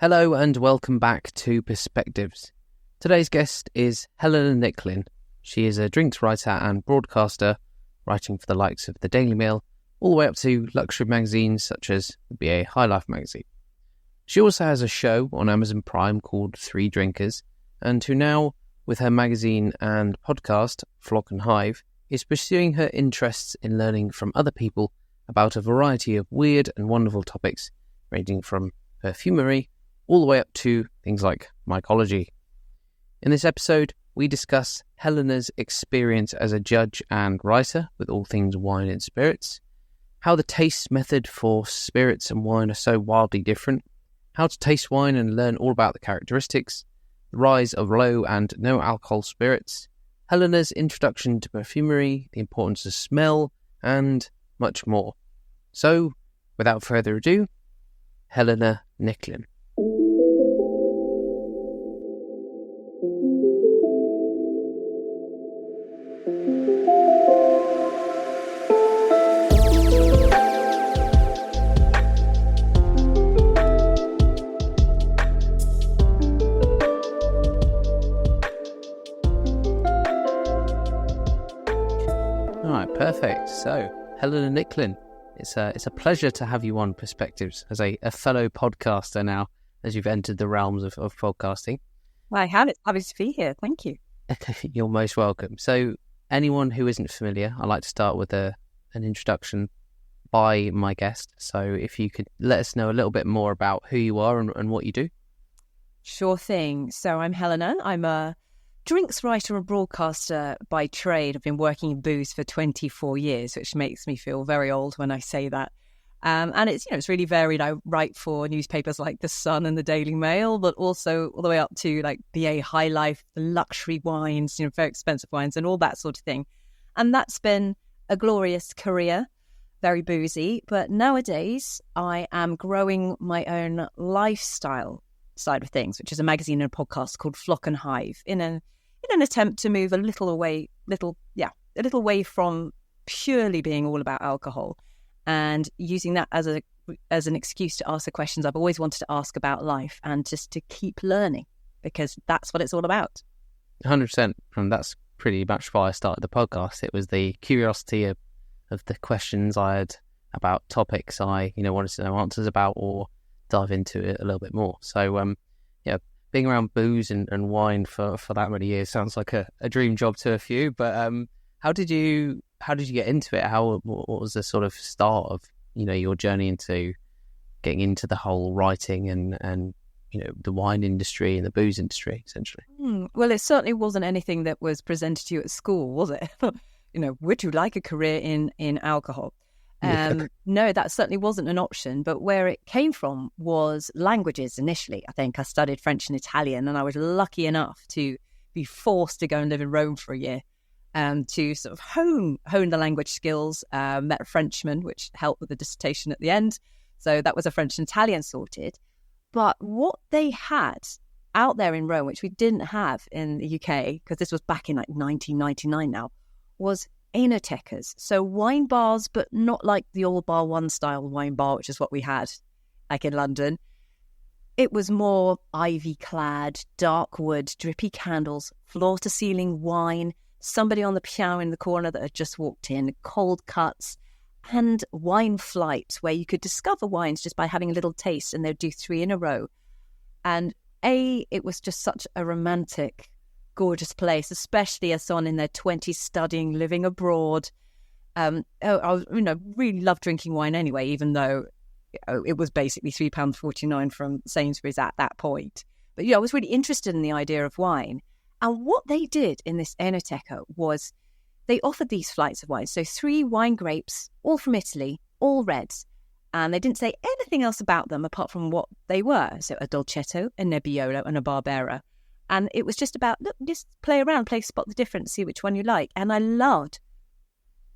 Hello and welcome back to Perspectives. Today's guest is Helena Nicklin. She is a drinks writer and broadcaster, writing for the likes of the Daily Mail, all the way up to luxury magazines such as the BA High Life magazine. She also has a show on Amazon Prime called Three Drinkers, and who now, with her magazine and podcast, Flock and Hive, is pursuing her interests in learning from other people about a variety of weird and wonderful topics, ranging from perfumery all the way up to things like mycology. In this episode, we discuss Helena's experience as a judge and writer with all things wine and spirits, how the taste method for spirits and wine are so wildly different, how to taste wine and learn all about the characteristics, the rise of low and no alcohol spirits, Helena's introduction to perfumery, the importance of smell, and much more. So, without further ado, Helena Nicklin. Perfect. So, Helena Nicklin, it's a pleasure to have you on Perspectives as a fellow podcaster now, as you've entered the realms of podcasting. Well, happy to be here. Thank you. You're most welcome. So, anyone who isn't familiar, I like to start with an introduction by my guest. So, if you could let us know a little bit more about who you are and what you do. Sure thing. So, I'm Helena. I'm a drinks writer and broadcaster by trade. I've been working in booze for 24 years, which makes me feel very old when I say that. And it's really varied. I write for newspapers like The Sun and the Daily Mail, but also all the way up to like BA High Life, the luxury wines, very expensive wines and all that sort of thing. And that's been a glorious career, very boozy. But nowadays I am growing my own lifestyle side of things, which is a magazine and a podcast called Flock and Hive, in an attempt to move a little away from purely being all about alcohol, and using that as an excuse to ask the questions I've always wanted to ask about life, and just to keep learning, because that's what it's all about. 100%. And that's pretty much why I started the podcast. It was the curiosity of the questions I had about topics I wanted to know answers about, or dive into it a little bit more. So being around booze and wine for that many years sounds like a dream job to a few, but how did you get into it? What was the sort of start of your journey into getting into the whole writing and the wine industry and the booze industry, essentially? Well, it certainly wasn't anything that was presented to you at school, was it? Would you like a career in alcohol? No, that certainly wasn't an option. But where it came from was languages initially. I think I studied French and Italian, and I was lucky enough to be forced to go and live in Rome for a year to sort of hone the language skills. Met a Frenchman, which helped with the dissertation at the end. So that was a French and Italian sorted. But what they had out there in Rome, which we didn't have in the UK, because this was back in like 1999 now, was enotecas, so wine bars, but not like the old bar one style wine bar, which is what we had like in London. It was more ivy clad, dark wood, drippy candles, floor to ceiling wine, somebody on the piano in the corner that had just walked in, cold cuts, and wine flights where you could discover wines just by having a little taste, and they'd do 3 in a row. And it was just such a romantic, gorgeous place, especially as someone in their 20s studying, living abroad. I really loved drinking wine anyway, even though it was basically £3.49 from Sainsbury's at that point. But I was really interested in the idea of wine. And what they did in this Enoteca was they offered these flights of wine. So 3 wine grapes, all from Italy, all reds. And they didn't say anything else about them apart from what they were. So a Dolcetto, a Nebbiolo, and a Barbera. And it was just about, look, just play around, spot the difference, see which one you like. And I loved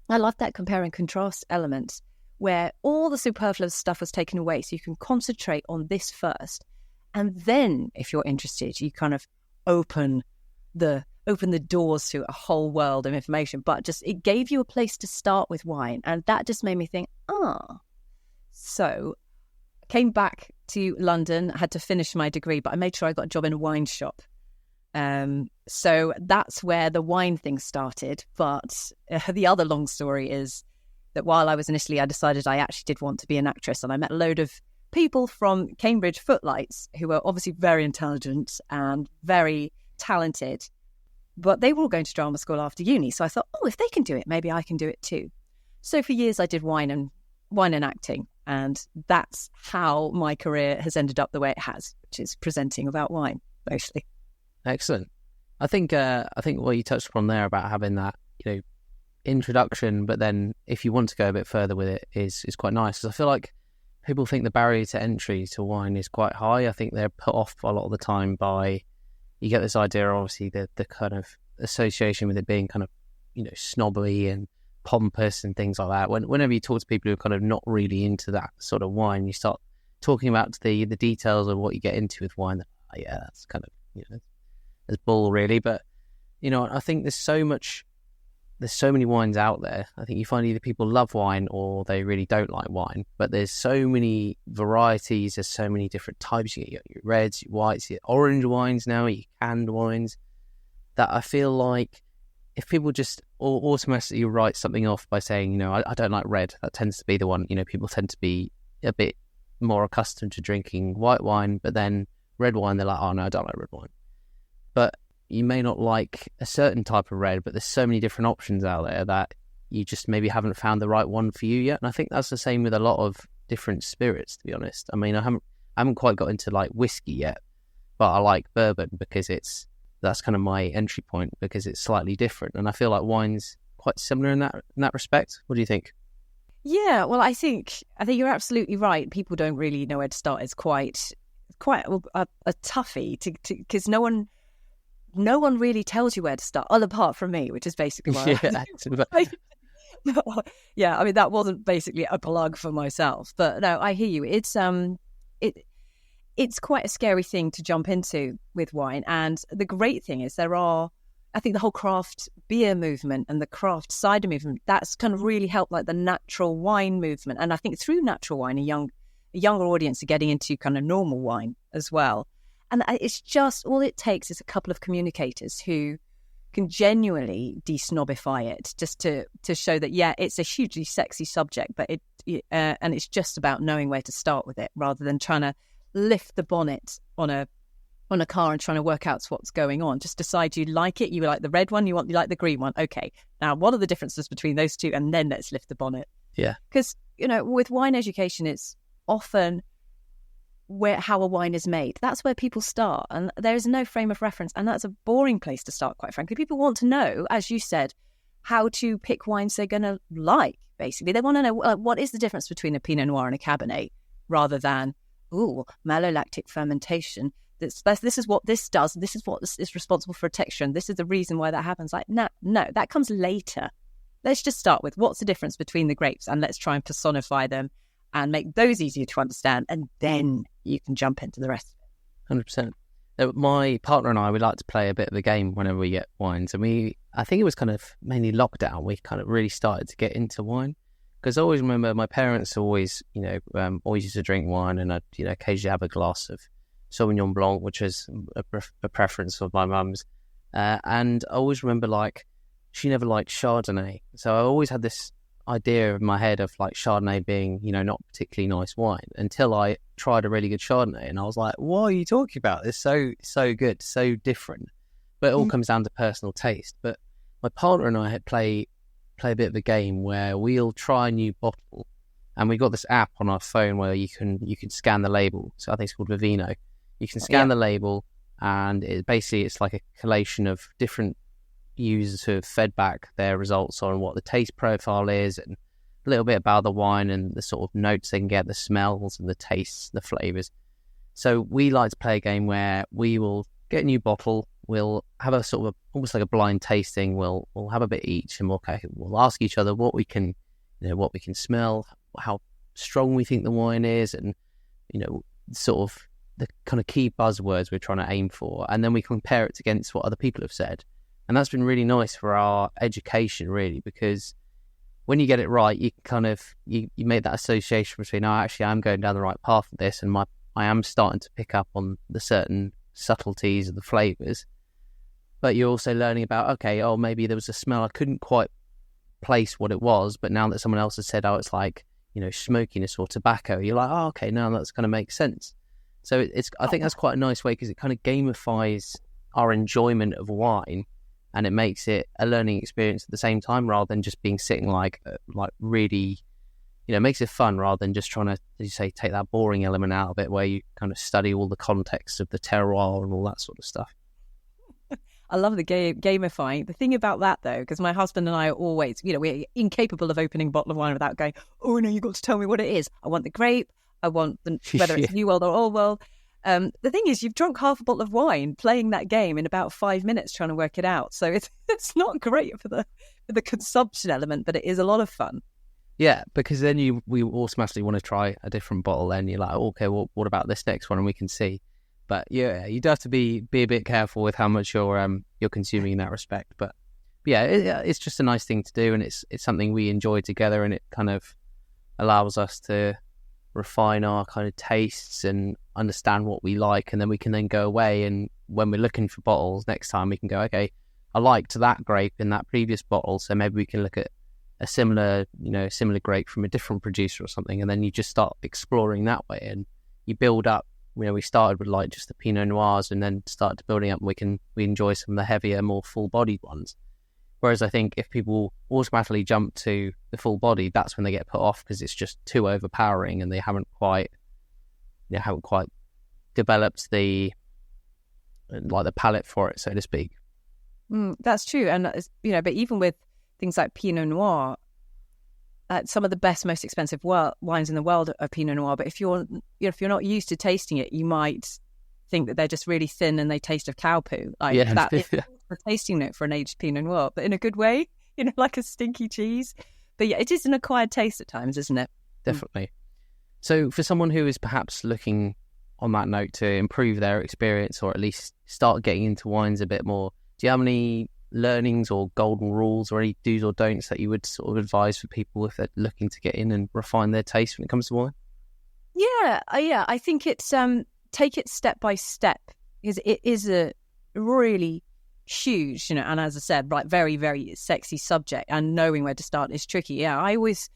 that compare and contrast element where all the superfluous stuff was taken away. So you can concentrate on this first. And then, if you're interested, you kind of open the doors to a whole world of information. But just, it gave you a place to start with wine. And that just made me think, so came back to London, had to finish my degree, but I made sure I got a job in a wine shop. So that's where the wine thing started. But the other long story is that while I was initially, I decided I actually did want to be an actress, and I met a load of people from Cambridge footlights who were obviously very intelligent and very talented, but they were all going to drama school after uni. So I thought, oh, if they can do it, maybe I can do it too. So for years I did wine and acting, and that's how my career has ended up the way it has, which is presenting about wine mostly. Excellent. I think what you touched upon there about having that, introduction, but then if you want to go a bit further with it is quite nice. Because I feel like people think the barrier to entry to wine is quite high. I think they're put off a lot of the time by, you get this idea, obviously, the kind of association with it being kind of, snobby and pompous and things like that. Whenever you talk to people who are kind of not really into that sort of wine, you start talking about the details of what you get into with wine. Yeah, that's kind of, there's bull really. But, I think there's so many wines out there. I think you find either people love wine or they really don't like wine. But there's so many varieties. There's so many different types. You get your reds, your whites, your orange wines now, your canned wines, that I feel like if people just automatically write something off by saying, I don't like red, that tends to be the one. People tend to be a bit more accustomed to drinking white wine, but then red wine, they're like, oh no, I don't like red wine. But you may not like a certain type of red, but there's so many different options out there that you just maybe haven't found the right one for you yet. And I think that's the same with a lot of different spirits, to be honest. I mean, I haven't quite got into like whiskey yet, but I like bourbon because that's kind of my entry point, because it's slightly different. And I feel like wine's quite similar in that respect. What do you think? Yeah, well, I think you're absolutely right. People don't really know where to start. It's quite a toughie because no one really tells you where to start, all apart from me, which is basically why. Yeah, I mean, that wasn't basically a plug for myself, but no, I hear you. It's quite a scary thing to jump into with wine, and the great thing is I think the whole craft beer movement and the craft cider movement, that's kind of really helped like the natural wine movement, and I think through natural wine, a younger audience are getting into kind of normal wine as well. And it's just, all it takes is a couple of communicators who can genuinely de-snobify it, just to show that, yeah, it's a hugely sexy subject, but and it's just about knowing where to start with it, rather than trying to lift the bonnet on a car and trying to work out what's going on. Just decide you like it, you like the red one, you like the green one. Okay, now what are the differences between those two? And then let's lift the bonnet. Yeah. Because, with wine education, it's often how a wine is made. That's where people start, and there is no frame of reference, and that's a boring place to start, quite frankly. People want to know, as you said, how to pick wines they're going to like. Basically, they want to know what is the difference between a Pinot Noir and a Cabernet, rather than malolactic fermentation. This is what this does. This is what is responsible for texture, and this is the reason why that happens. Like, no, that comes later. Let's just start with what's the difference between the grapes, and let's try and personify them and make those easier to understand, and then you can jump into the rest of it. 100%. My partner and I, we like to play a bit of a game whenever we get wines, and I think it was kind of mainly lockdown, we kind of really started to get into wine, because I always remember my parents always used to drink wine, and I'd occasionally have a glass of Sauvignon Blanc, which is a preference of my mum's, and I always remember like she never liked Chardonnay, so I always had this idea in my head of like Chardonnay being, not particularly nice wine, until I tried a really good Chardonnay, and I was like, what are you talking about? It's so good, so different. But it all comes down to personal taste. But my partner and I had play a bit of a game where we'll try a new bottle, and we got this app on our phone where you can scan the label. So I think it's called Vivino. You can scan the label, and it's like a collation of different users who have fed back their results on what the taste profile is, and a little bit about the wine and the sort of notes they can get, the smells and the tastes, the flavours. So we like to play a game where we will get a new bottle, we'll have a sort of almost like a blind tasting, we'll have a bit each, and we'll ask each other what we can smell, how strong we think the wine is, and sort of the kind of key buzzwords we're trying to aim for, and then we compare it against what other people have said. And that's been really nice for our education, really, because when you get it right, you kind of you make that association between, oh, actually, I'm going down the right path with this, and I am starting to pick up on the certain subtleties of the flavors. But you're also learning about, okay, oh, maybe there was a smell I couldn't quite place what it was, but now that someone else has said, oh, it's like, smokiness or tobacco, you're like, oh, okay, now that's going to make sense. So I think that's quite a nice way, because it kind of gamifies our enjoyment of wine, and it makes it a learning experience at the same time, rather than just being sitting like really, it makes it fun rather than just trying to, as you say, take that boring element out of it, where you kind of study all the context of the terroir and all that sort of stuff. I love the gamifying. The thing about that, though, because my husband and I are always, we're incapable of opening a bottle of wine without going, oh, no, you've got to tell me what it is. I want the grape. I want whether it's New World or Old World. The thing is, you've drunk half a bottle of wine playing that game in about 5 minutes trying to work it out. So it's not great for the consumption element, but it is a lot of fun. Yeah, because then we automatically want to try a different bottle. Then you're like, okay, well, what about this next one? And we can see. But yeah, you do have to be a bit careful with how much you're consuming in that respect. But yeah, it's just a nice thing to do, and it's something we enjoy together, and it kind of allows us to refine our kind of tastes and understand what we like, and then we can then go away, and when we're looking for bottles next time, we can go, okay, I liked that grape in that previous bottle, so maybe we can look at a similar grape from a different producer or something, and then you just start exploring that way, and you build up. We started with like just the Pinot Noirs, and then started building up, and we enjoy some of the heavier, more full-bodied ones. Whereas I think if people automatically jump to the full body, that's when they get put off, because it's just too overpowering, and they haven't quite developed the palate for it, so to speak. That's true, and but even with things like Pinot Noir, some of the best, most expensive wines in the world are Pinot Noir. But if you're not used to tasting it, you might think that they're just really thin and they taste of cow poo. That is the tasting note for an aged Pinot Noir, but in a good way, like a stinky cheese. But yeah, it is an acquired taste at times, isn't it? Definitely. So for someone who is perhaps looking on that note to improve their experience, or at least start getting into wines a bit more, do you have any learnings or golden rules or any do's or don'ts that you would sort of advise for people if they're looking to get in and refine their taste when it comes to wine? Yeah. I think it's take it step by step, because it is a really huge, and as I said, right, very, very sexy subject, and knowing where to start is tricky. Yeah, I always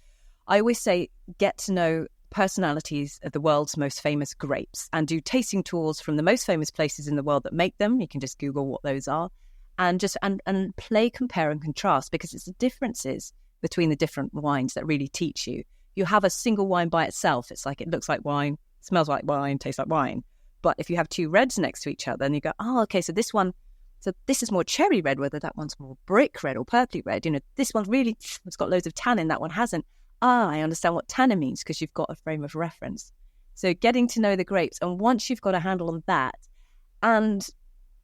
say get to know personalities of the world's most famous grapes, and do tasting tours from the most famous places in the world that make them. You can just Google what those are. And just and play, compare and contrast, because it's the differences between the different wines that really teach you. You have a single wine by itself, it's like it looks like wine, smells like wine, tastes like wine. But if you have two reds next to each other, and you go, oh, okay, so this is more cherry red, whether that one's more brick red or purpley red. This one's really, it's got loads of tannin, that one hasn't. I understand what tannin means, because you've got a frame of reference. So getting to know the grapes, and once you've got a handle on that, and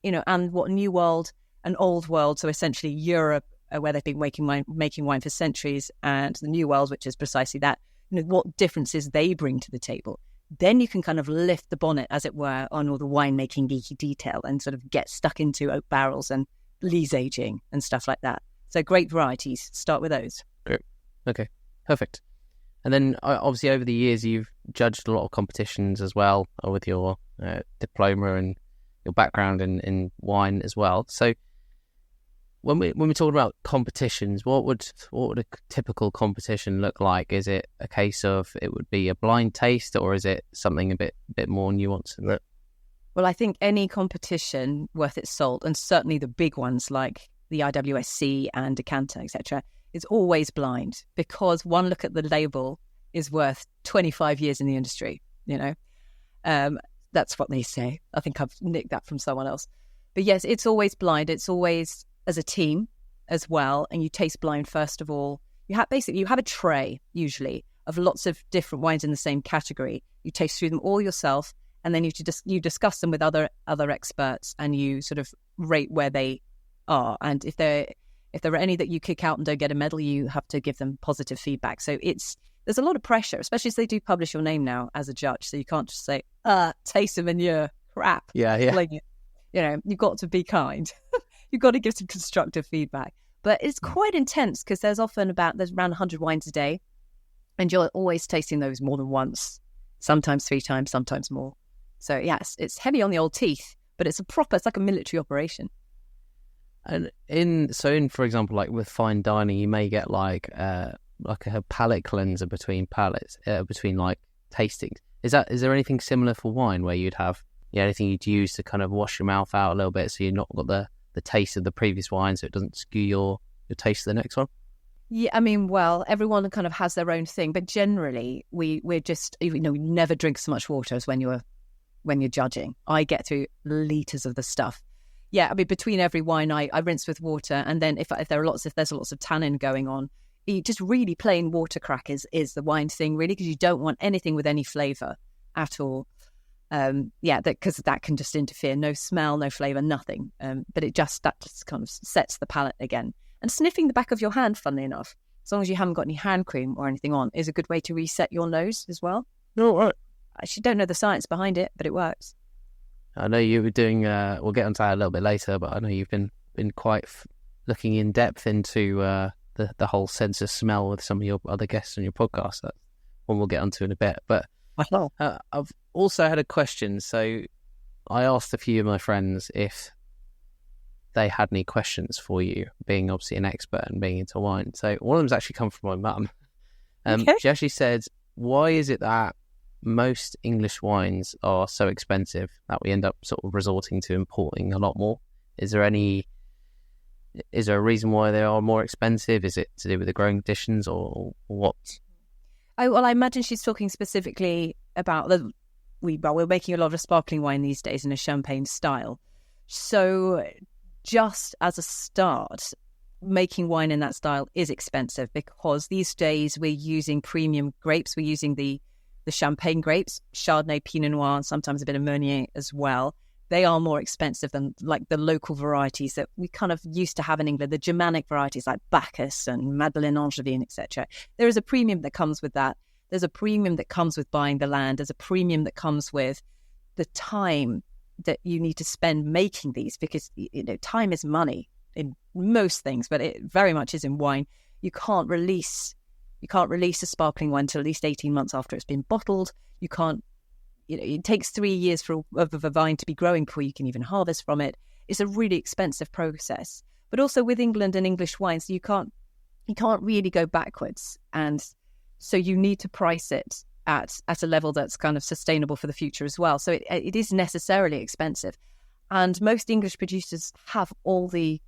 what New World and Old World, so essentially Europe, where they've been making wine for centuries, and the New World, which is precisely that, what differences they bring to the table. Then you can kind of lift the bonnet, as it were, on all the winemaking geeky detail, and sort of get stuck into oak barrels and lees aging and stuff like that. So great varieties, start with those. Great. Okay, perfect. And then obviously over the years you've judged a lot of competitions as well, with your diploma and your background in wine as well. So when we're talking about competitions, what would a typical competition look like? Is it a case of it would be a blind taste, or is it something a bit more nuanced than that? Well, I think any competition worth its salt, and certainly the big ones like the IWSC and Decanter, etc., is always blind, because one look at the label is worth 25 years in the industry. That's what they say. I think I've nicked that from someone else. But yes, it's always blind. It's always as a team as well, and you taste blind first of all. You have a tray usually of lots of different wines in the same category. You taste through them all yourself, and then you discuss them with other experts, and you sort of rate where they are. And if there are any that you kick out and don't get a medal, you have to give them positive feedback. So there's a lot of pressure, especially as they do publish your name now as a judge. So you can't just say, taste of manure, crap. Yeah. You've got to be kind. You've got to give some constructive feedback. But it's quite intense because there's around 100 wines a day, and you're always tasting those more than once, sometimes 3 times, sometimes more. So yes, it's heavy on the old teeth, but it's like a military operation. And in for example, like with fine dining, you may get like a palate cleanser between palates, between like tastings. Is there anything similar for wine where you'd have anything you'd use to kind of wash your mouth out a little bit, so you're not got the taste of the previous wine, so it doesn't skew your taste of the next one? Yeah, I mean, well, everyone kind of has their own thing, but generally we're just, we never drink so much water as when you're judging. I get through liters of the stuff. Yeah, I mean, between every wine, I rinse with water, and then if there's lots of tannin going on, just really plain water crack is the wine thing, really, because you don't want anything with any flavour at all. Because that can just interfere. No smell, no flavour, nothing. But that just kind of sets the palate again. And sniffing the back of your hand, funnily enough, as long as you haven't got any hand cream or anything on, is a good way to reset your nose as well. Oh, right. I actually don't know the science behind it, but it works. I know you were doing. We'll get onto that a little bit later, but I know you've been quite looking in depth into the whole sense of smell with some of your other guests on your podcast. That's one we'll get onto in a bit. But I've also had a question. So I asked a few of my friends if they had any questions for you, being obviously an expert and being into wine. So one of them's actually come from my mum. Okay. She actually said, "Why is it that most English wines are so expensive that we end up sort of resorting to importing a lot more? Is there a reason why they are more expensive? Is it to do with the growing conditions or what?" I imagine she's talking specifically about we're making a lot of sparkling wine these days in a champagne style. So just as a start, making wine in that style is expensive because these days we're using premium grapes. We're using the champagne grapes, Chardonnay, Pinot Noir, and sometimes a bit of Meunier as well. They are more expensive than like the local varieties that we kind of used to have in England, the Germanic varieties like Bacchus and Madeleine Angevine, etc. There is a premium that comes with that. There's a premium that comes with buying the land. There's a premium that comes with the time that you need to spend making these, because time is money in most things, but it very much is in wine. You can't release a sparkling wine until at least 18 months after it's been bottled. You can't. It takes 3 years for a vine to be growing before you can even harvest from it. It's a really expensive process. But also with England and English wines, you can't really go backwards, and so you need to price it at a level that's kind of sustainable for the future as well. So it is necessarily expensive, and most English producers have all the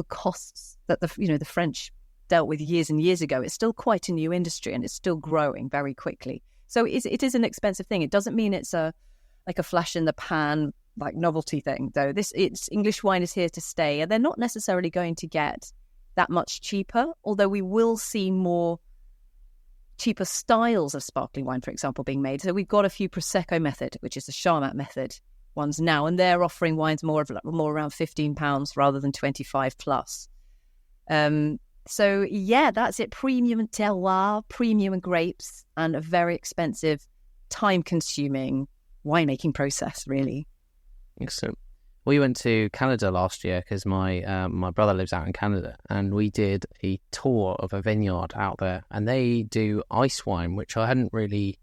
costs that the French dealt with years and years ago. It's still quite a new industry, and it's still growing very quickly. So it is an expensive thing. It doesn't mean it's a flash in the pan, like novelty thing, though. English wine is here to stay, and they're not necessarily going to get that much cheaper, although we will see more cheaper styles of sparkling wine, for example, being made. So we've got a few Prosecco method, which is the Charmat method ones now, and they're offering wines more around £15 rather than 25 plus. So yeah, that's it. Premium terroir, premium grapes, and a very expensive, time-consuming winemaking process, really. Excellent. We went to Canada last year because my brother lives out in Canada, and we did a tour of a vineyard out there, and they do ice wine, which I hadn't really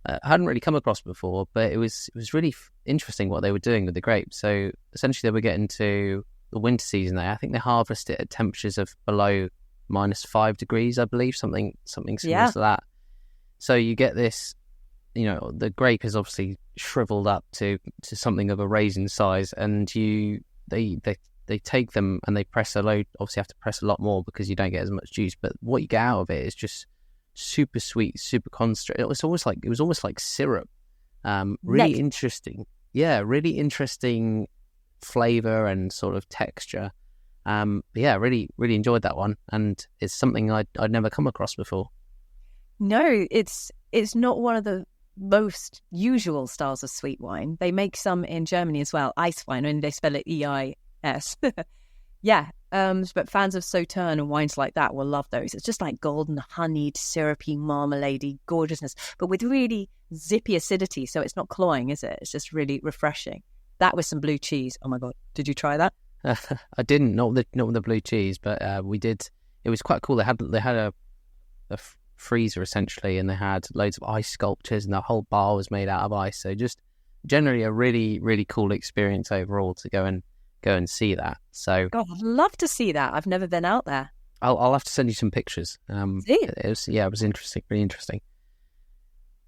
come across before, but it was really interesting what they were doing with the grapes. So essentially, they were getting to the winter season there. I think they harvest it at temperatures of below -5 degrees, I believe, something similar to that. So you get this, the grape is obviously shriveled up to something of a raisin size, and they take them and they press a load. Obviously, have to press a lot more because you don't get as much juice. But what you get out of it is just super sweet, super concentrated. It was almost like syrup. Really interesting. Yeah, really interesting flavor and sort of texture. Really enjoyed that one, and it's something I'd never come across before. No, it's not one of the most usual styles of sweet wine. They make some in Germany as well, ice wine, and they spell it EIS. Yeah, but fans of Sauterne and wines like that will love those. It's just like golden, honeyed, syrupy, marmalade-y gorgeousness, but with really zippy acidity, so it's not cloying, is it? It's just really refreshing. That with some blue cheese. Oh my God. Did you try that? I didn't, not with the blue cheese, but we did. It was quite cool. They had a freezer essentially, and they had loads of ice sculptures, and the whole bar was made out of ice. So just generally a really, really cool experience overall to go and see that. So God, I'd love to see that. I've never been out there. I'll have to send you some pictures. It was interesting, really interesting.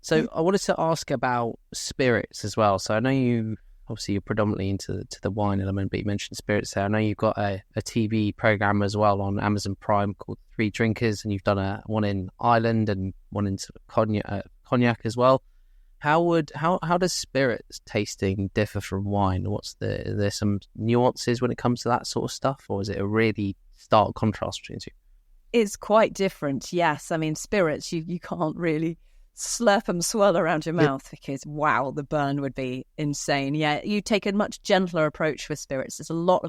So I wanted to ask about spirits as well. So I know you're predominantly into the wine element, but you mentioned spirits there. I know you've got a TV program as well on Amazon Prime called Three Drinkers, and you've done one in Ireland and one in sort of cognac as well. How does spirits tasting differ from wine? There's some nuances when it comes to that sort of stuff, or is it a really stark contrast between the two? It's quite different, yes. I mean, spirits, you can't really slurp and swirl around your mouth because, wow, the burn would be insane. Yeah, you take a much gentler approach with spirits. There's a lot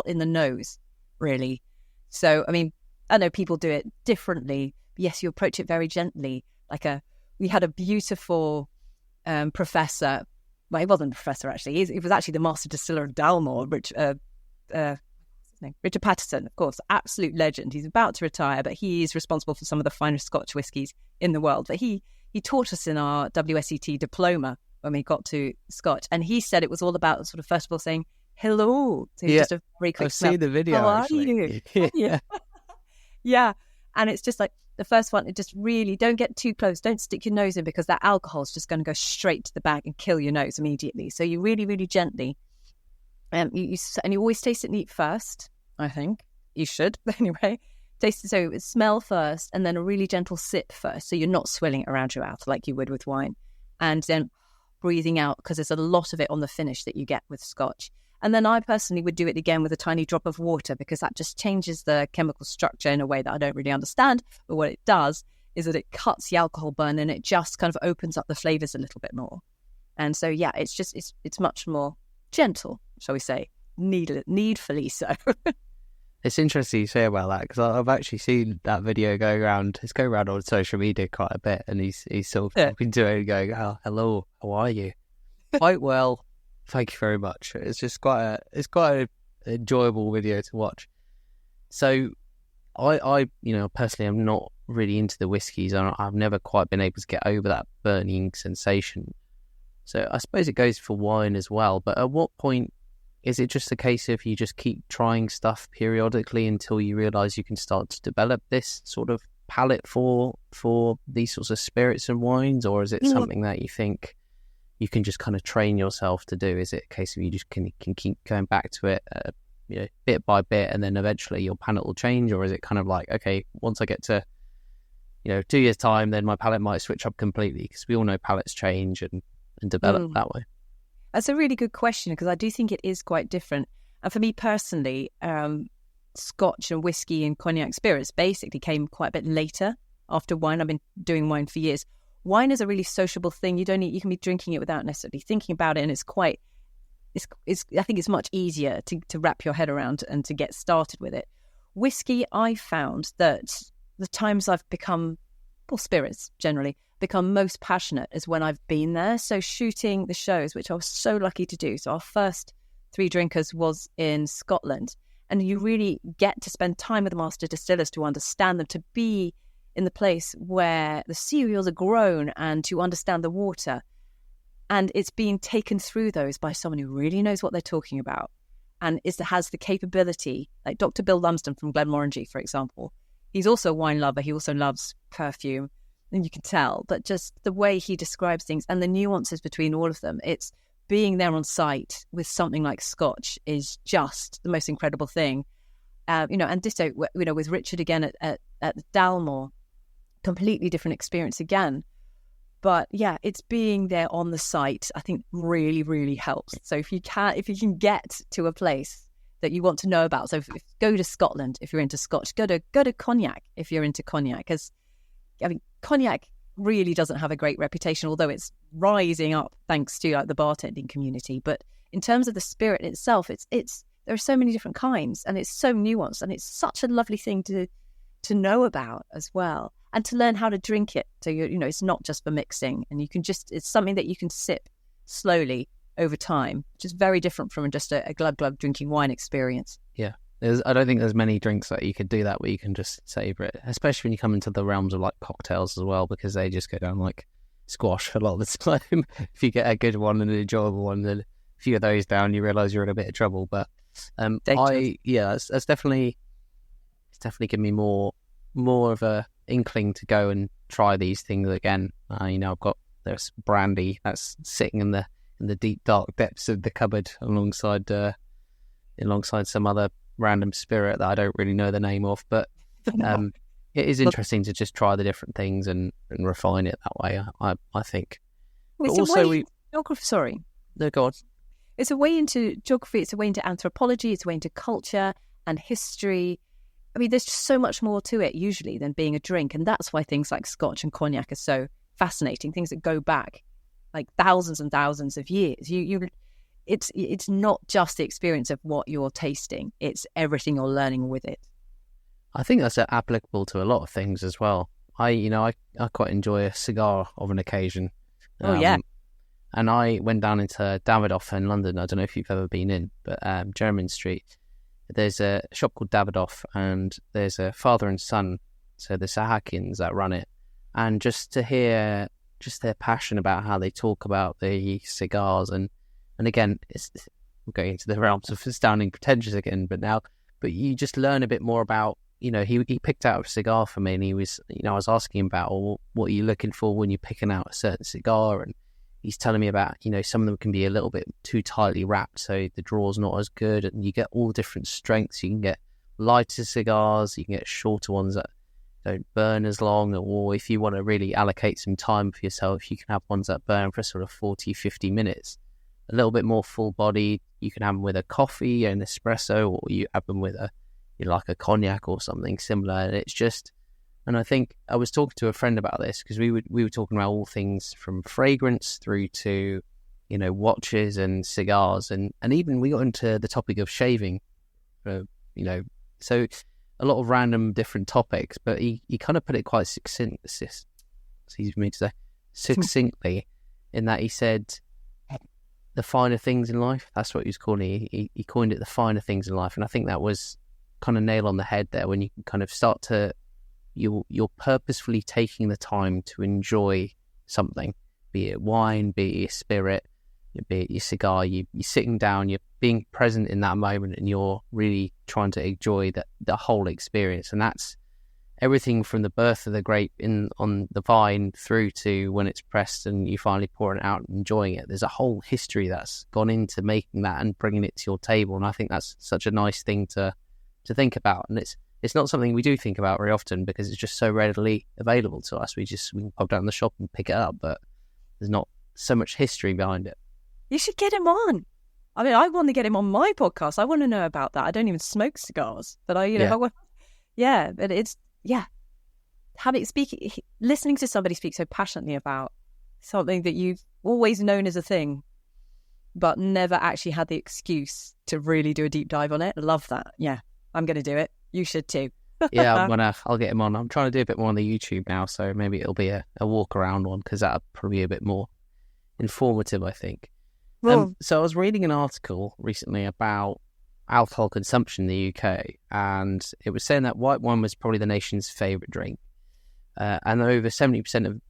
in the nose, really. So, I mean, I know people do it differently. Yes, you approach it very gently. We had a beautiful professor. Well, he wasn't a professor, actually. He was actually the master distiller of Dalmore, Richard Patterson, of course, absolute legend. He's about to retire, but he is responsible for some of the finest Scotch whiskies in the world. But he taught us in our WSET diploma when we got to Scotch, and he said it was all about sort of first of all saying hello. So just a very quick I've seen the video. How actually. are you? Yeah. And it's just like the first one, it just really don't get too close. Don't stick your nose in because that alcohol is just going to go straight to the bag and kill your nose immediately. So you really, really gently. You always taste it neat first, I think. You should, anyway. Taste it, so smell first and then a really gentle sip first. So you're not swilling it around your mouth like you would with wine. And then breathing out because there's a lot of it on the finish that you get with Scotch. And then I personally would do it again with a tiny drop of water because that just changes the chemical structure in a way that I don't really understand. But what it does is that it cuts the alcohol burn and it just kind of opens up the flavours a little bit more. And so, yeah, it's much more gentle, shall we say, needfully so. It's interesting you say about that because I've actually seen that video go around. It's going around on social media quite a bit, and he's sort of talking to it and going, "Oh, hello, how are you? Quite well, thank you very much." It's just quite an enjoyable video to watch. So, I personally am not really into the whiskies. I've never quite been able to get over that burning sensation. So I suppose it goes for wine as well. But at what point? Is it just a case of you just keep trying stuff periodically until you realise you can start to develop this sort of palate for these sorts of spirits and wines? Or is it something that you think you can just kind of train yourself to do? Is it a case of you just can keep going back to it bit by bit and then eventually your palate will change? Or is it kind of like, okay, once I get to 2 years' time, then my palate might switch up completely? Because we all know palates change and develop that way. That's a really good question because I do think it is quite different. And for me personally, Scotch and whiskey and cognac spirits basically came quite a bit later after wine. I've been doing wine for years. Wine is a really sociable thing. You can be drinking it without necessarily thinking about it, and I think it's much easier to wrap your head around and to get started with it. Whiskey, I found that the times I've become, spirits generally, become most passionate is when I've been there. So shooting the shows, which I was so lucky to do. So our first Three Drinkers was in Scotland. And you really get to spend time with the master distillers to understand them, to be in the place where the cereals are grown and to understand the water. And it's being taken through those by someone who really knows what they're talking about and has the capability, like Dr. Bill Lumsden from Glenmorangie, for example. He's also a wine lover. He also loves perfume. And you can tell, but just the way he describes things and the nuances between all of them, it's being there on site with something like Scotch is just the most incredible thing. And ditto, with Richard again at Dalmore, completely different experience again. But yeah, it's being there on the site, I think really, really helps. So if you can get to a place that you want to know about, so go to Scotland if you're into Scotch, go to cognac if you're into cognac, because cognac really doesn't have a great reputation, although it's rising up thanks to the bartending community. But in terms of the spirit itself, there are so many different kinds, and it's so nuanced, and it's such a lovely thing to know about as well, and to learn how to drink it. So it's not just for mixing, and it's something that you can sip slowly over time, which is very different from just a glug-glug drinking wine experience. Yeah. I don't think there's many drinks that you could do that where you can just savour it, especially when you come into the realms of like cocktails as well, because they just go down like squash a lot of the time. If you get a good one and an enjoyable one, then a few of those down, you realise you're in a bit of trouble. But it's definitely given me more of a inkling to go and try these things again. I've got this brandy that's sitting in the deep dark depths of the cupboard alongside some other random spirit that I don't really know the name of, but it is interesting to just try the different things and refine it that way. I think. But also, geography. Sorry, no, go on. It's a way into geography. It's a way into anthropology. It's a way into culture and history. I mean, there's just so much more to it usually than being a drink, and that's why things like Scotch and cognac are so fascinating. Things that go back like thousands and thousands of years. It's not just the experience of what you're tasting; it's everything you're learning with it. I think that's applicable to a lot of things as well. I quite enjoy a cigar of an occasion. Yeah. And I went down into Davidoff in London. I don't know if you've ever been in, but Jermyn Street. There's a shop called Davidoff, and there's a father and son, so the Sahakians that run it. And just to hear their passion about how they talk about the cigars, and again, we're going into the realms of sounding pretentious again, but you just learn a bit more about, he picked out a cigar for me, and he was, I was asking him about, what are you looking for when you're picking out a certain cigar, and he's telling me about, some of them can be a little bit too tightly wrapped, so the draw's not as good, and you get all different strengths. You can get lighter cigars, you can get shorter ones that don't burn as long, or if you want to really allocate some time for yourself, you can have ones that burn for sort of 40, 50 minutes. A little bit more full-bodied, you can have them with a coffee, an espresso, or you have them with like a cognac or something similar, and it's just... And I think I was talking to a friend about this because we were talking about all things from fragrance through to, watches and cigars, and even we got into the topic of shaving, so a lot of random different topics. But he kind of put it quite succinctly, in that he said the finer things in life. That's what he was calling it. He coined it the finer things in life, and I think that was kind of nail on the head there. When you can kind of start to you're purposefully taking the time to enjoy something, be it wine, be it a spirit, be it your cigar. You're sitting down, you're being present in that moment, and you're really trying to enjoy the whole experience. And that's everything from the birth of the grape on the vine through to when it's pressed and you finally pour it out and enjoying it. There's a whole history that's gone into making that and bringing it to your table, and I think that's such a nice thing to think about. And it's not something we do think about very often because it's just so readily available to us. We can pop down the shop and pick it up, but there's not so much history behind it. You should get him on. I mean, I want to get him on my podcast. I want to know about that. I don't even smoke cigars, but listening to somebody speak so passionately about something that you've always known as a thing, but never actually had the excuse to really do a deep dive on it. Love that. Yeah, I'm going to do it. You should too. Yeah, I'll get him on. I'm trying to do a bit more on the YouTube now, so maybe it'll be a walk around one because that'll probably be a bit more informative, I think. Well, so I was reading an article recently about alcohol consumption in the UK, and it was saying that white wine was probably the nation's favourite drink, and over 70%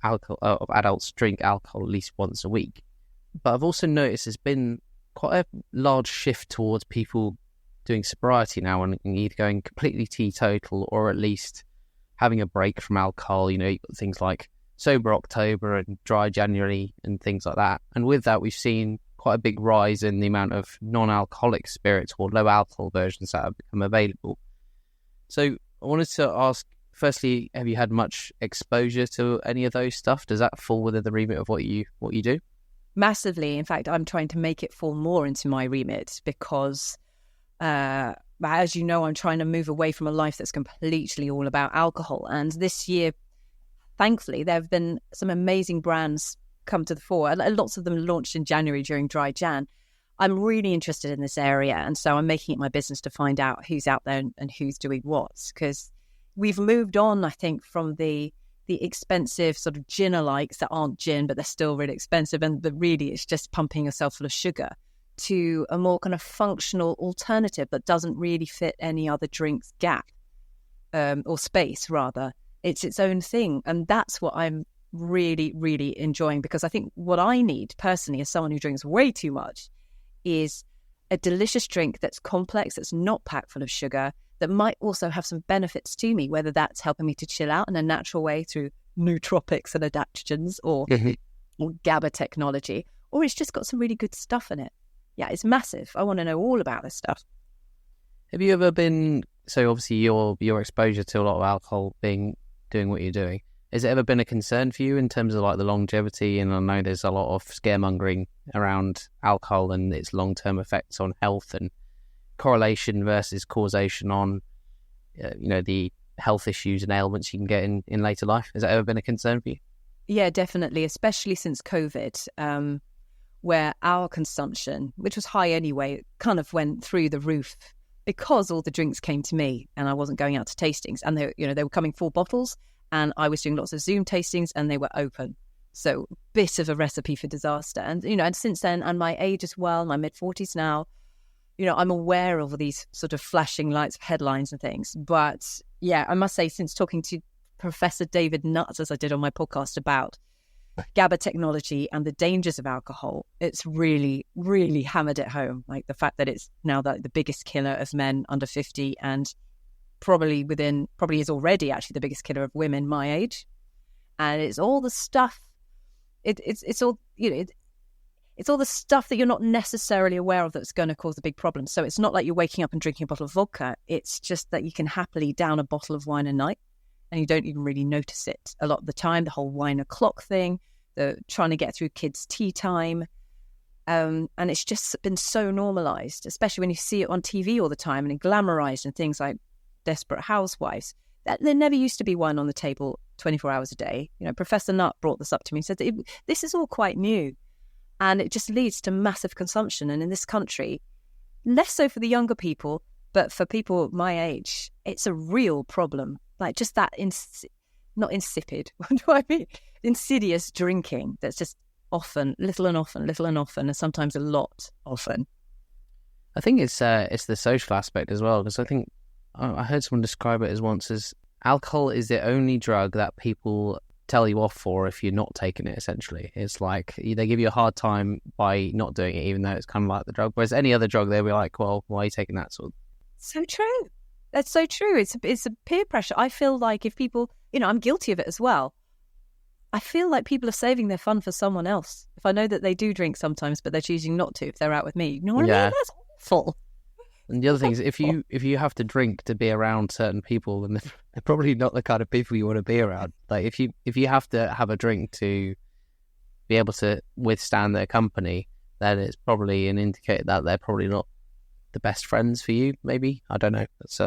of adults drink alcohol at least once a week. But I've also noticed there's been quite a large shift towards people doing sobriety now and either going completely teetotal or at least having a break from alcohol. You've got things like Sober October and Dry January and things like that. And with that, we've seen quite a big rise in the amount of non-alcoholic spirits or low alcohol versions that have become available. So I wanted to ask, firstly, have you had much exposure to any of those stuff? Does that fall within the remit of what you do? Massively. In fact, I'm trying to make it fall more into my remit because as you know, I'm trying to move away from a life that's completely all about alcohol. And this year, thankfully, there have been some amazing brands come to the fore. Lots of them launched in January during Dry Jan. I'm really interested in this area. And so I'm making it my business to find out who's out there and who's doing what. Because we've moved on, I think, from the the expensive sort of gin-alikes that aren't gin, but they're still really expensive, and really it's just pumping yourself full of sugar, to a more kind of functional alternative that doesn't really fit any other drink's gap, or space, rather. It's its own thing. And that's what I'm really, really enjoying, because I think what I need personally as someone who drinks way too much is a delicious drink that's complex, that's not packed full of sugar, that might also have some benefits to me, whether that's helping me to chill out in a natural way through nootropics and adaptogens or GABA technology, or it's just got some really good stuff in it. Yeah, it's massive. I want to know all about this stuff. Have you ever been, so obviously your exposure to a lot of alcohol doing what you're doing, has it ever been a concern for you in terms of like the longevity? And I know there's a lot of scaremongering around alcohol and its long-term effects on health, and correlation versus causation on, the health issues and ailments you can get in later life. Has that ever been a concern for you? Yeah, definitely, especially since COVID, where our consumption, which was high anyway, kind of went through the roof because all the drinks came to me and I wasn't going out to tastings, and they were coming full bottles, and I was doing lots of Zoom tastings and they were open. So bit of a recipe for disaster. And, and since then, and my age as well, my mid-40s now, I'm aware of all these sort of flashing lights of headlines and things. But yeah, I must say, since talking to Professor David Nuts, as I did on my podcast, about GABA technology and the dangers of alcohol, it's really, really hammered it home. Like the fact that it's now the biggest killer of men under 50, and probably is already actually the biggest killer of women my age. And it's all the stuff. It's all it's all the stuff that you're not necessarily aware of that's going to cause a big problem. So it's not like you're waking up and drinking a bottle of vodka. It's just that you can happily down a bottle of wine a night, and you don't even really notice it a lot of the time. The whole wine o'clock thing, the trying to get through kids' tea time. And it's just been so normalized, especially when you see it on TV all the time and glamorized and things like Desperate Housewives. There never used to be wine on the table 24 hours a day. Professor Nutt brought this up to me and said this is all quite new, and it just leads to massive consumption. And in this country, less so for the younger people, but for people my age, it's a real problem. Like just that, not insipid, what do I mean? Insidious drinking that's just often, little and often, and sometimes a lot often. I think it's the social aspect as well, because I think I heard someone describe it as alcohol is the only drug that people tell you off for if you're not taking it, essentially. It's like they give you a hard time by not doing it, even though it's kind of like the drug. Whereas any other drug, they'll be like, well, why are you taking that sort of... So true. That's so true. It's a peer pressure. I feel like if people, I'm guilty of it as well. I feel like people are saving their fun for someone else. If I know that they do drink sometimes, but they're choosing not to if they're out with me. You know what I mean? That's awful. And the other thing is, if you have to drink to be around certain people, then they're probably not the kind of people you want to be around. Like if you have to have a drink to be able to withstand their company, then it's probably an indicator that they're probably not the best friends for you. Maybe, I don't know. That's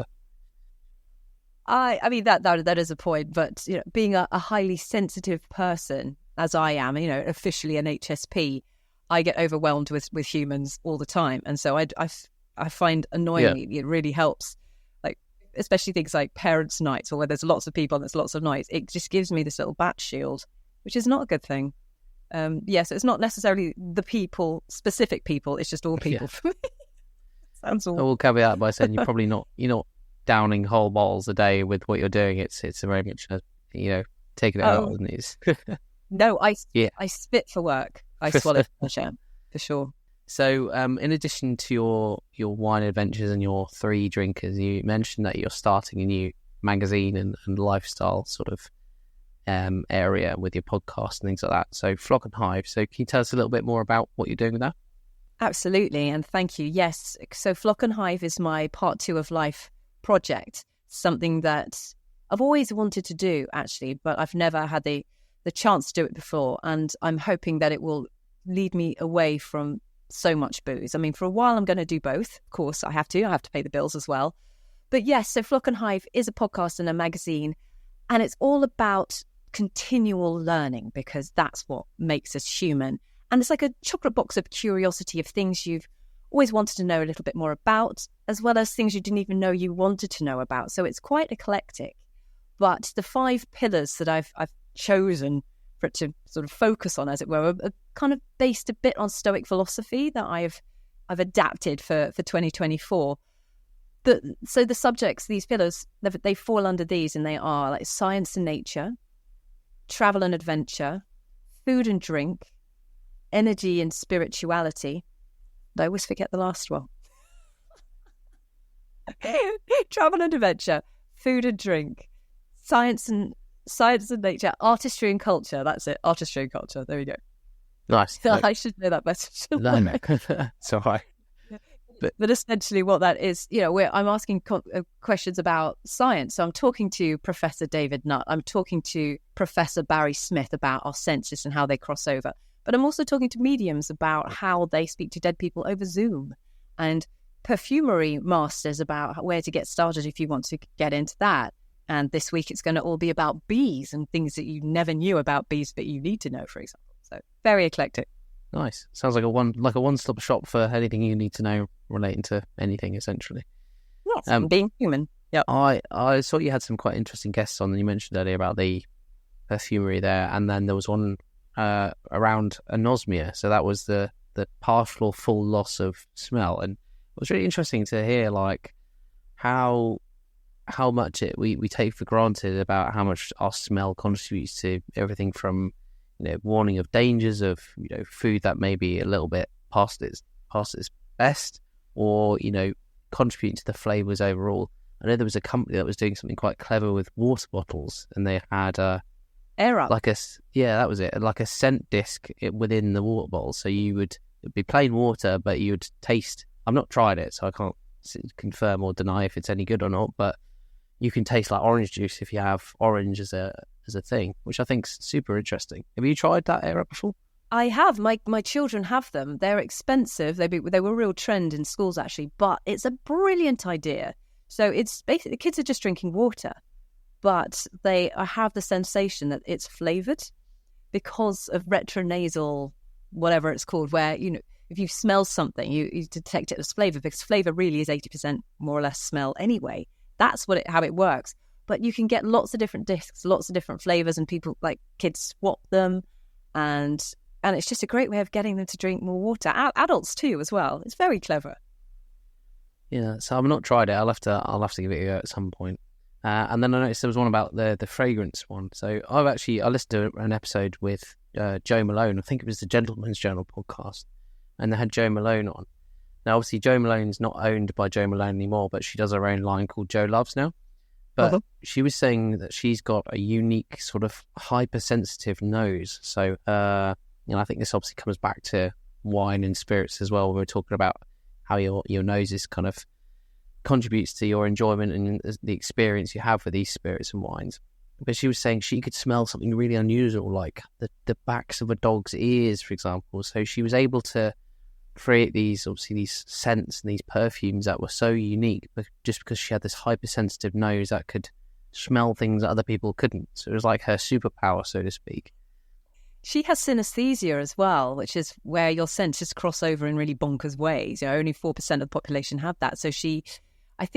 I mean that is a point, but being a highly sensitive person as I am, officially an HSP, I get overwhelmed with humans all the time, and so I find annoying. It really helps, like especially things like parents' nights or where there's lots of people and there's lots of noise. It just gives me this little bat shield, which is not a good thing. So it's not necessarily the specific people. It's just all people for me. Sounds awful. I will caveat by saying you're not downing whole bottles a day with what you're doing. It's very much taking it out, and it's no, I spit for work. I swallow for sure. So, in addition to your wine adventures and your 3 drinkers, you mentioned that you're starting a new magazine and lifestyle sort of area with your podcast and things like that. So, Flock and Hive. So, can you tell us a little bit more about what you're doing with that? Absolutely, and thank you. Yes, so Flock and Hive is my part 2 of life project. Something that I've always wanted to do, actually, but I've never had the chance to do it before. And I'm hoping that it will lead me away from so much booze. I mean, for a while I'm going to do both. Of course, I have to pay the bills as well. But yes, so Flock and Hive is a podcast and a magazine, and it's all about continual learning, because that's what makes us human. And it's like a chocolate box of curiosity of things you've always wanted to know a little bit more about, as well as things you didn't even know you wanted to know about. So it's quite eclectic. But the 5 pillars that I've chosen for it to sort of focus on, as it were, are kind of based a bit on Stoic philosophy that I've adapted for 2024. So the subjects, these pillars, they fall under these, and they are like science and nature, travel and adventure, food and drink, energy and spirituality. I always forget the last one. Travel and adventure, food and drink, science and nature, artistry and culture. That's it. Artistry and culture. There we go. Nice. I should know that better. No. It's all right. But essentially what that is, I'm asking questions about science. So I'm talking to Professor David Nutt. I'm talking to Professor Barry Smith about our senses and how they cross over. But I'm also talking to mediums about how they speak to dead people over Zoom, and perfumery masters about where to get started if you want to get into that. And this week it's going to all be about bees and things that you never knew about bees, but you need to know, for example. So very eclectic. Nice. Sounds like a one-stop shop for anything you need to know relating to anything, essentially. Yes, being human. Yeah. I saw you had some quite interesting guests on, and you mentioned earlier about the perfumery there, and then there was one around anosmia. So that was the partial or full loss of smell, and it was really interesting to hear like how much we take for granted about how much our smell contributes to everything from warning of dangers of food that may be a little bit past its best, or contributing to the flavors overall. I know there was a company that was doing something quite clever with water bottles, and they had air up, that was it, like a scent disc within the water bottle. So it'd be plain water, but you would taste. I've not tried it, so I can't confirm or deny if it's any good or not. But you can taste like orange juice if you have orange as a thing, which I think's super interesting. Have you tried that air up before? I have. My children have them. They're expensive. They were a real trend in schools, actually, but it's a brilliant idea. So it's basically the kids are just drinking water, but they have the sensation that it's flavoured because of retronasal, whatever it's called, where, if you smell something, you detect it as flavour, because flavour really is 80% more or less smell anyway. That's how it works. But you can get lots of different discs, lots of different flavours, and people, like kids, swap them, and it's just a great way of getting them to drink more water. Adults too, as well. It's very clever. Yeah, so I've not tried it. I'll have to give it a go at some point. And then I noticed there was one about the fragrance one. So I listened to an episode with Joe Malone. I think it was the Gentleman's Journal podcast, and they had Joe Malone on. Now, obviously, Joe Malone's not owned by Joe Malone anymore, but she does her own line called Joe Loves now. But she was saying that she's got a unique sort of hypersensitive nose. So, I think this obviously comes back to wine and spirits as well. We're talking about how your nose is kind of contributes to your enjoyment and the experience you have with these spirits and wines. But she was saying she could smell something really unusual, like the backs of a dog's ears, for example. So she was able to create these scents and these perfumes that were so unique, but just because she had this hypersensitive nose that could smell things that other people couldn't. So it was like her superpower, so to speak. She has synesthesia as well, which is where your senses cross over in really bonkers ways. Only 4% of the population have that. So she has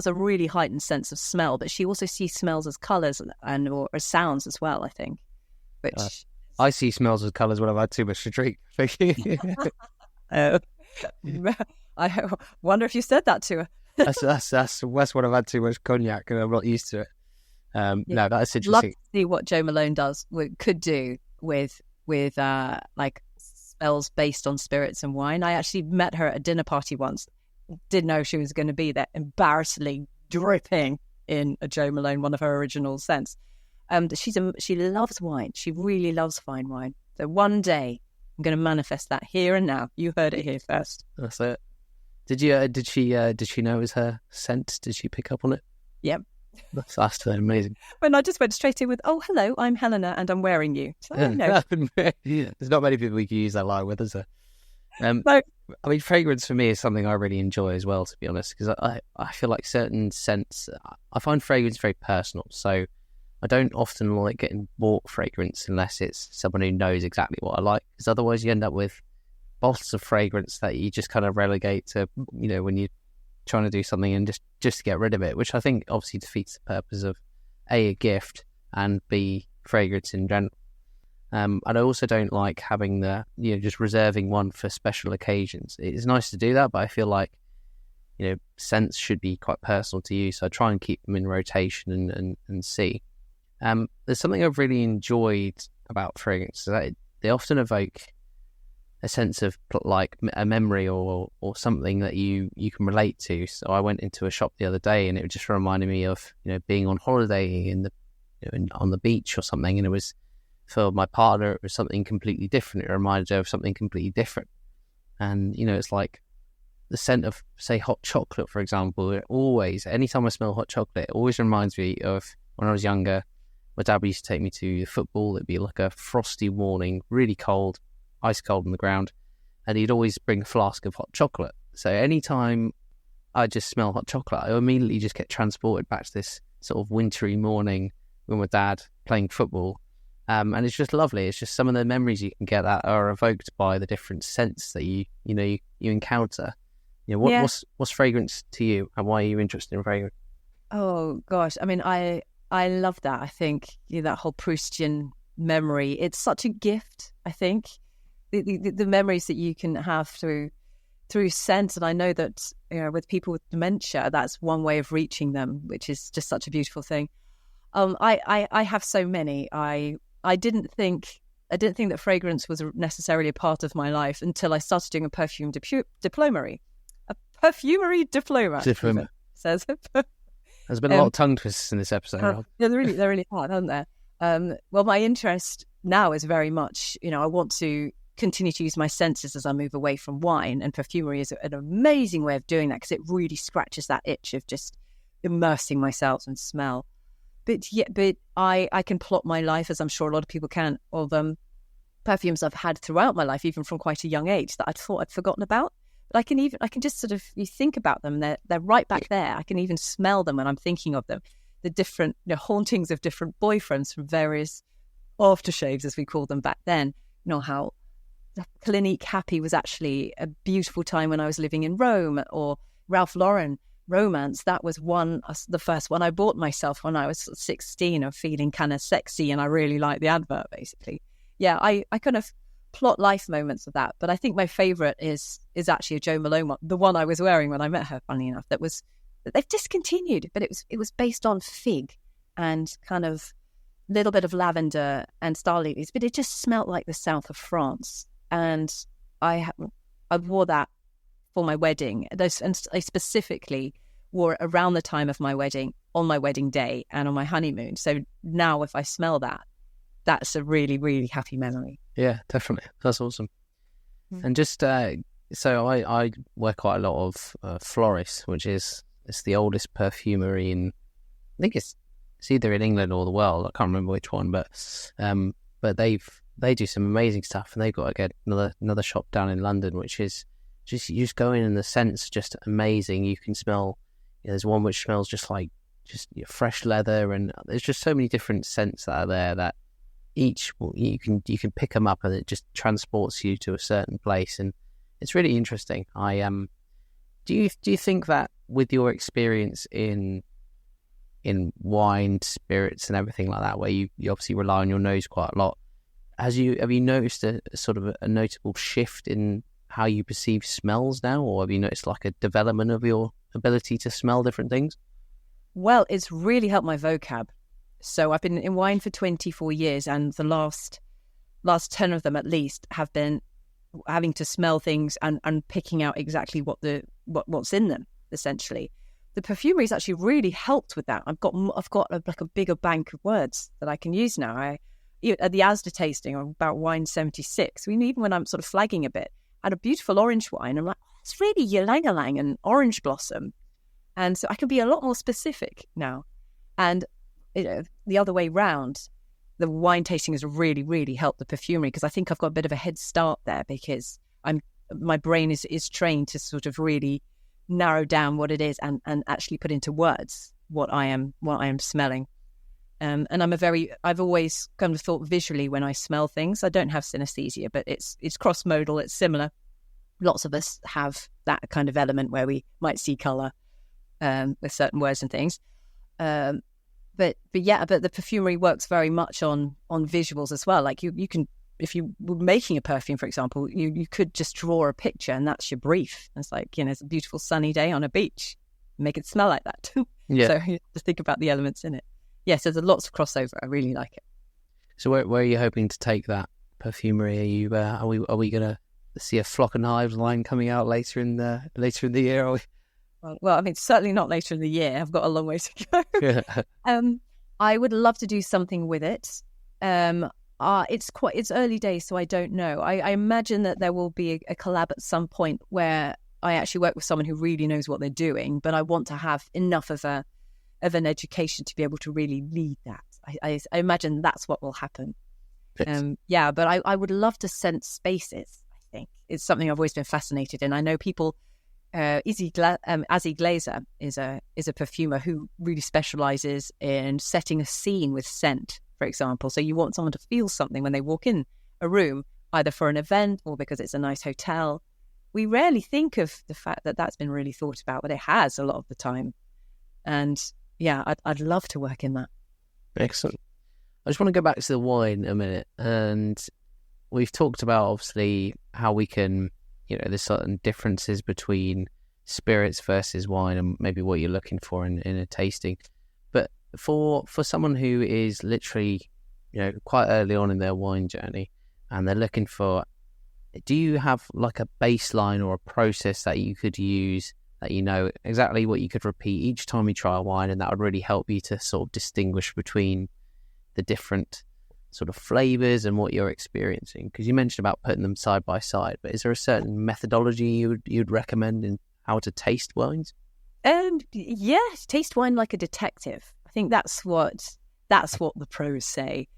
a really heightened sense of smell, but she also sees smells as colours or as sounds as well, I think. Which I see smells as colours when I've had too much to drink. I wonder if you said that to her. That's when I've had too much cognac and I'm not used to it. No, that's interesting. Love to see what Joe Malone could do with like spells based on spirits and wine. I actually met her at a dinner party once. Didn't know she was going to be there, embarrassingly dripping in a Joe Malone, one of her original scents. She loves wine. She really loves fine wine. So one day I'm going to manifest that here and now. You heard it here first. That's it. Did she know it was her scent? Did she pick up on it? Yep. That's amazing. When I just went straight in with, "Oh, hello, I'm Helena and I'm wearing you." So, no. There's not many people we can use that line with, is there? No. I mean, fragrance for me is something I really enjoy as well, to be honest, because I feel like certain scents, I find fragrance very personal. So I don't often like getting bought fragrance unless it's someone who knows exactly what I like, because otherwise you end up with bottles of fragrance that you just kind of relegate to, when you trying to do something and just to get rid of it, which I think obviously defeats the purpose of A, a gift, and B, fragrance in general. And I also don't like having just reserving one for special occasions. It's nice to do that, but I feel like, scents should be quite personal to you. So I try and keep them in rotation and see. There's something I've really enjoyed about fragrances. They often evoke a sense of like a memory or something that you can relate to. So I went into a shop the other day and it just reminded me of, being on holiday on the beach or something. And it was, for my partner, it was something completely different. It reminded her of something completely different. And, it's like the scent of, say, hot chocolate, for example. Anytime I smell hot chocolate, it always reminds me of when I was younger. My dad used to take me to football. It'd be like a frosty morning, really cold, ice cold on the ground. And he'd always bring a flask of hot chocolate. So anytime I just smell hot chocolate, I immediately just get transported back to this sort of wintry morning with my dad playing football. And it's just lovely. It's just some of the memories you can get that are evoked by the different scents that you encounter. What's fragrance to you, and why are you interested in fragrance? Oh gosh, I mean, I love that. I think that whole Proustian memory. It's such a gift. I think the memories that you can have through scent, and I know that with people with dementia, that's one way of reaching them, which is just such a beautiful thing. I have so many. I didn't think that fragrance was necessarily a part of my life until I started doing a perfume diplomery. A perfumery diploma. Says there's been a lot of tongue twists in this episode. Yeah, they're really hard, aren't there? Well, my interest now is very much, I want to continue to use my senses as I move away from wine, and perfumery is an amazing way of doing that because it really scratches that itch of just immersing myself in smell. But I can plot my life, as I'm sure a lot of people can, of perfumes I've had throughout my life, even from quite a young age, that I thought I'd forgotten about. But I can just sort of, you think about them, they're right back there. I can even smell them when I'm thinking of them. The different hauntings of different boyfriends from various aftershaves, as we called them back then. How the Clinique Happy was actually a beautiful time when I was living in Rome, or Ralph Lauren Romance. That was the first one I bought myself when I was 16, of feeling kind of sexy, and I really liked the advert, basically. Yeah, I kind of plot life moments of that, but I think my favourite is actually a Jo Malone one, the one I was wearing when I met her, funny enough, that they've discontinued, but it was based on fig and kind of a little bit of lavender and star lilies, but it just smelled like the south of France. And I wore that for my wedding, and I specifically wore it around the time of my wedding, on my wedding day, and on my honeymoon. So now if I smell that, that's a really, really happy memory. Yeah, definitely. That's awesome. And just so I wear quite a lot of Floris, which it's the oldest perfumery in, I think it's either in England or the world. I can't remember which one, but they do some amazing stuff, and they've got another shop down in London, which is just, you just go in and the scent's just amazing. You can smell, there's one which smells just like fresh leather, and there's just so many different scents that are there that each you can pick them up, and it just transports you to a certain place, and it's really interesting. Do you think that with your experience in wine, spirits, and everything like that, where you obviously rely on your nose quite a lot, have you noticed a sort of a notable shift in how you perceive smells now, or have you noticed like a development of your ability to smell different things? Well, it's really helped my vocab. So I've been in wine for 24 years, and the last 10 of them at least have been having to smell things and picking out exactly what's in them, essentially. The perfumery's actually really helped with that. I've got a bigger bank of words that I can use now. At the Asda tasting about wine 76, even when I'm sort of flagging a bit, I had a beautiful orange wine. I'm like, it's really ylang-ylang and orange blossom. And so I can be a lot more specific now. And the other way round, the wine tasting has really, really helped the perfumery, because I think I've got a bit of a head start there, because my brain is trained to sort of really narrow down what it is and actually put into words what I am smelling. And I've always kind of thought visually when I smell things. I don't have synesthesia, but it's cross-modal, it's similar. lots of us have that kind of element where we might see colour with certain words and things. But the perfumery works very much on visuals as well. Like you can, if you were making a perfume, for example, you could just draw a picture and that's your brief. It's like, it's a beautiful sunny day on a beach. Make it smell like that. Yeah. So you just think about the elements in it. Yes, there's lots of crossover. I really like it. So where are you hoping to take that perfumery? Are we going to see a Flock and Hives line coming out later in the year? Are we? Well, I mean, certainly not later in the year. I've got a long way to go. Yeah. I would love to do something with it. It's early days, so I don't know. I imagine that there will be a collab at some point where I actually work with someone who really knows what they're doing, but I want to have enough of an education to be able to really lead that. I imagine that's what will happen. But I would love to sense spaces. I think it's something I've always been fascinated in. I know people. Azzy Glazer is a perfumer who really specializes in setting a scene with scent, for example. So you want someone to feel something when they walk in a room, either for an event or because it's a nice hotel. We rarely think of the fact that that's been really thought about, but it has a lot of the time. And I'd love to work in that. Excellent. I just want to go back to the wine a minute, and we've talked about obviously how we can. There's certain differences between spirits versus wine and maybe what you're looking for in a tasting. But for someone who is literally, quite early on in their wine journey and they're looking for, do you have like a baseline or a process that you could use that exactly what you could repeat each time you try a wine, and that would really help you to sort of distinguish between the different sort of flavors and what you're experiencing? Because you mentioned about putting them side by side, but is there a certain methodology you'd recommend in how to taste wines? Taste wine like a detective. I think that's what the pros say.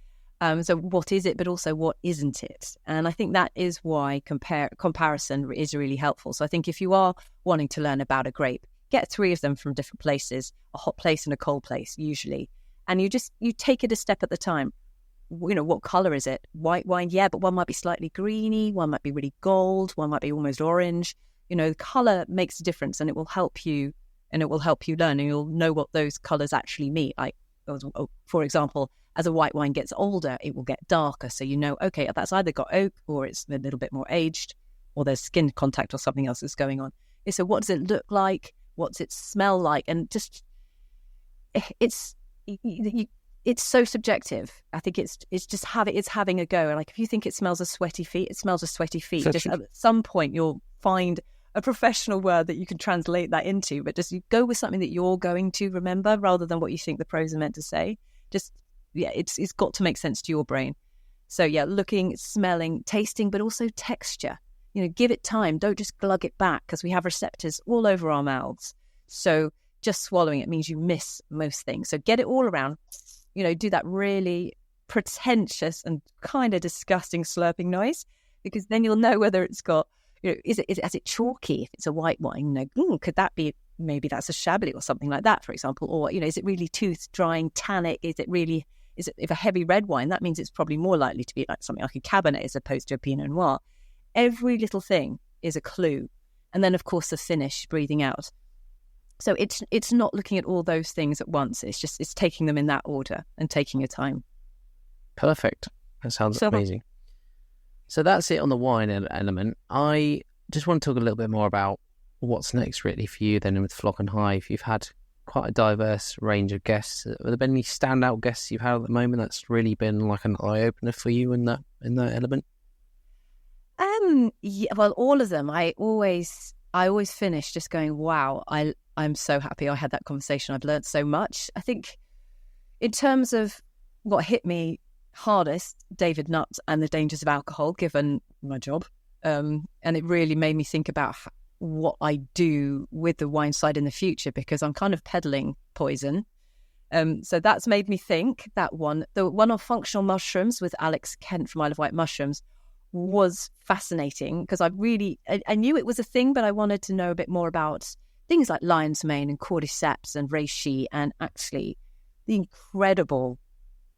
So what is it, but also what isn't it? And I think that is why comparison is really helpful. So I think if you are wanting to learn about a grape, get 3 of them from different places, a hot place and a cold place usually, and you take it a step at a time. What color is it? White wine, yeah, but one might be slightly greeny, one might be really gold, one might be almost orange. The color makes a difference, and it will help you learn, and you'll know what those colors actually mean. Like, for example, as a white wine gets older, it will get darker. So okay, that's either got oak or it's a little bit more aged, or there's skin contact or something else that's going on. So what does it look like? What's it smell like? And just it's so subjective. I think it's just having a go. Like if you think it smells of sweaty feet, it smells of sweaty feet. Just at some point you'll find a professional word that you can translate that into, but just you go with something that you're going to remember rather than what you think the pros are meant to say. It's got to make sense to your brain. So looking, smelling, tasting, but also texture. Give it time. Don't just glug it back, because we have receptors all over our mouths. So just swallowing it means you miss most things. So get it all around. Do that really pretentious and kind of disgusting slurping noise, because then you'll know whether it's got, is it chalky if it's a white wine? Could that be, maybe that's a Chablis or something like that, for example? Or, is it really tooth drying, tannic? Is it if a heavy red wine, that means it's probably more likely to be like something like a Cabernet as opposed to a Pinot Noir. Every little thing is a clue. And then, of course, the finish, breathing out. So it's not looking at all those things at once. It's taking them in that order and taking your time. Perfect. That sounds amazing. So that's it on the wine element. I just want to talk a little bit more about what's next really for you then with Flock and Hive. You've had quite a diverse range of guests. Have there been any standout guests you've had at the moment that's really been like an eye-opener for you in that element? All of them. I always finish just going, wow, I'm so happy I had that conversation. I've learned so much. I think in terms of what hit me hardest, David Nutt and the dangers of alcohol, given my job. And it really made me think about what I do with the wine side in the future, because I'm kind of peddling poison. So that's made me think. That one, the one on functional mushrooms with Alex Kent from Isle of Wight Mushrooms, was fascinating, because I knew it was a thing, but I wanted to know a bit more about things like lion's mane and cordyceps and reishi, and actually the incredible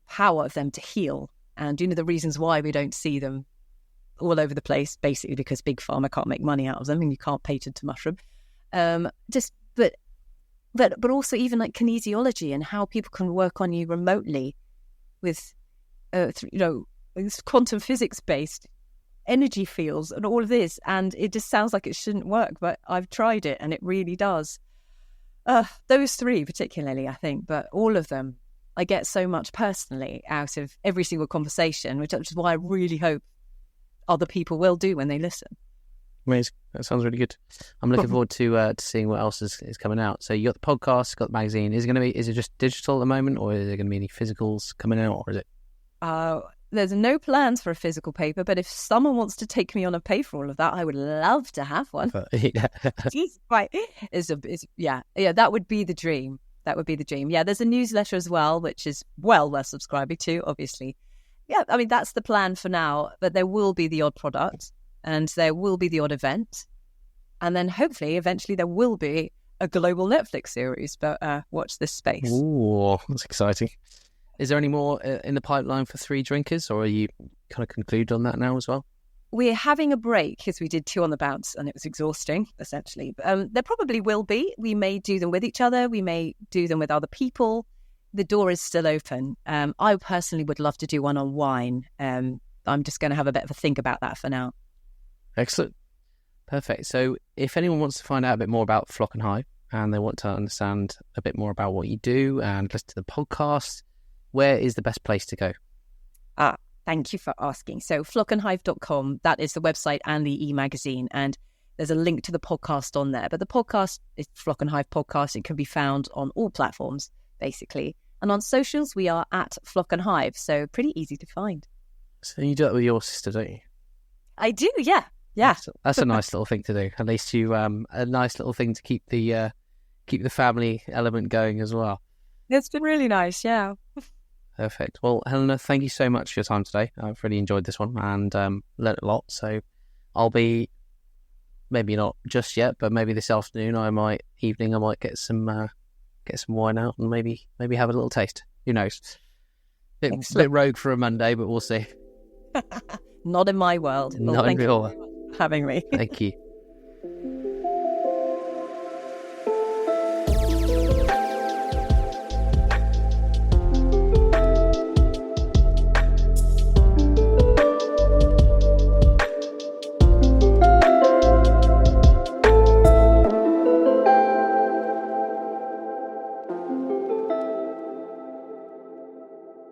power of them to heal, and the reasons why we don't see them all over the place, basically because Big Pharma can't make money out of them and you can't patent a mushroom. But also even like kinesiology and how people can work on you remotely with, quantum physics based energy fields and all of this. And it just sounds like it shouldn't work, but I've tried it and it really does. Those three particularly, I think, but all of them, I get so much personally out of every single conversation, which is why I really hope other people will do when they listen. Amazing. That sounds really good. I'm looking forward to seeing what else is coming out. So you got the podcast, got the magazine. Is it just digital at the moment, or is there going to be any physicals coming out, or is it? There's no plans for a physical paper, but if someone wants to take me on a pay for all of that, I would love to have one. Yeah. That would be the dream. That would be the dream. Yeah, there's a newsletter as well, which is well worth subscribing to, obviously. Yeah, I mean, that's the plan for now, but there will be the odd product and there will be the odd event. And then hopefully, eventually, there will be a global Netflix series, but watch this space. Ooh, that's exciting. Is there any more in the pipeline for Three Drinkers, or are you kind of concluded on that now as well? We're having a break because we did 2 on the bounce and it was exhausting, essentially. There probably will be. We may do them with each other. We may do them with other people. The door is still open. I personally would love to do one on wine. I'm just going to have a bit of a think about that for now. Excellent. Perfect. So if anyone wants to find out a bit more about Flock and Hive and they want to understand a bit more about what you do and listen to the podcast, where is the best place to go? Thank you for asking. So flockandhive.com, that is the website and the e-magazine. And there's a link to the podcast on there. But the podcast is Flock and Hive Podcast. It can be found on all platforms, basically. And on socials, we are at Flock and Hive. So pretty easy to find. So you do it with your sister, don't you? I do, yeah. Yeah. That's a nice little thing to do. At least you, a nice little thing to keep the family element going as well. It's been really nice, yeah. Perfect. Well, Helena, thank you so much for your time today. I've really enjoyed this one and learned a lot. So I'll be, maybe not just yet, but maybe this afternoon I might get some wine out and maybe have a little taste. Who knows? Bit rogue for a Monday, but we'll see. Not in my world. Not in your world. Having me. Thank you.